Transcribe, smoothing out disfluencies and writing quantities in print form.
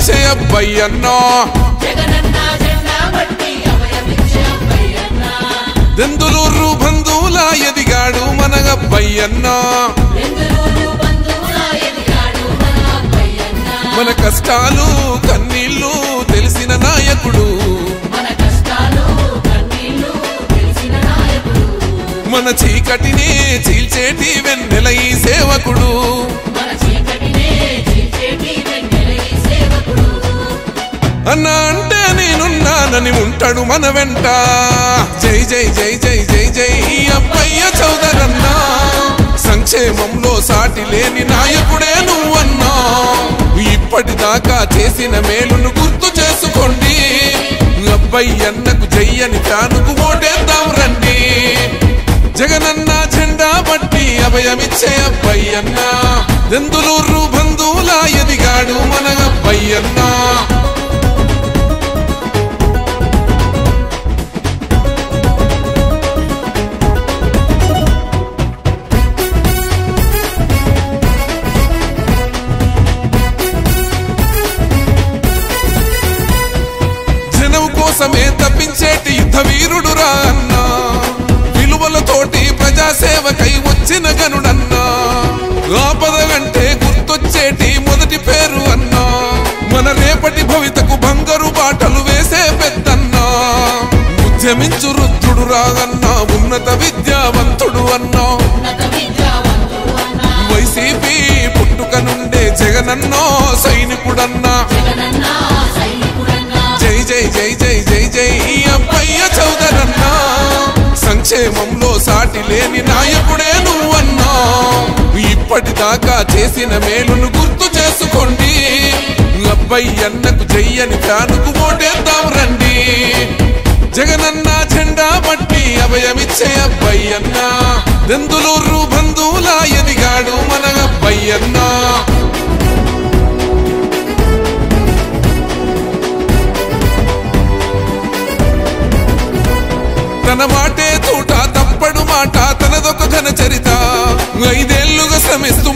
అభయమిచ్చే అబ్బయ్యన్నా దెందులూరు బంధువులా ఎదిగాడు మన అబ్బయ్యన్నా మన కష్టాలు కన్నీళ్లు తెలిసిన నాయకుడు మన చీకటిని చీల్చేటి వెన్నెల ఈ సేవకుడు అన్నా అంటే నేనున్నానని ఉంటాడు మన వెంట జై జై జై జై జై జై అబ్బయ్య చౌదరన్నా సంక్షేమంలో సాటి లేని నాయకుడే నువ్వన్నా ఇప్పటిదాకా చేసిన మేలును గుర్తు చేసుకోండి అబ్బయ్యన్నకు జయ్యని ఫ్యానుకు ఓటేద్దాం రండి జగనన్న జెండా బట్టి అభయమిచ్చే అబ్బయ్యన్న దెందులూరు బంధువులా ఎదిగాడు మన అబ్బయ్యన్న కోసమే తప్పించేటి యుద్ధ వీరుడు రా అన్నా విలువలతోటి ప్రజాసేవకై వచ్చిన గనుడన్నా ఆపద అంటే గుర్తొచ్చేటి మొదటి పేరు అన్నా మన రేపటి భవితకు బంగారు బాటలు వేసే పెద్దన్నా ఉద్యమించు రుద్రుడు రాగన్నా ఉన్నత విద్యావంతుడు అన్నా వైసీపీ పుట్టుక నుండే జగనన్నో సైనికుడన్నా జై జై జై జై జై జై అబ్బయ్య చౌదరన్నా సంక్షేమంలో సాటి లేని నాయకుడే నువ్వన్నా ఇప్పటిదాకా చేసిన మేలును గుర్తు చేసుకోండి అబ్బయ్యన్నకు జయ్యని ఫ్యానుకు ఓటేద్దాం రండి జగనన్న జెండా బట్టి అభయమిచ్చే అబ్బయ్యన్న దెందులూరు బంధువులా ఎదిగాడు మన అబ్బయ్యన్న తన మాటే తూట తప్పడు మాట తనదొక ఘన చరిత 5 ఏళ్లుగా శ్రమిస్తూ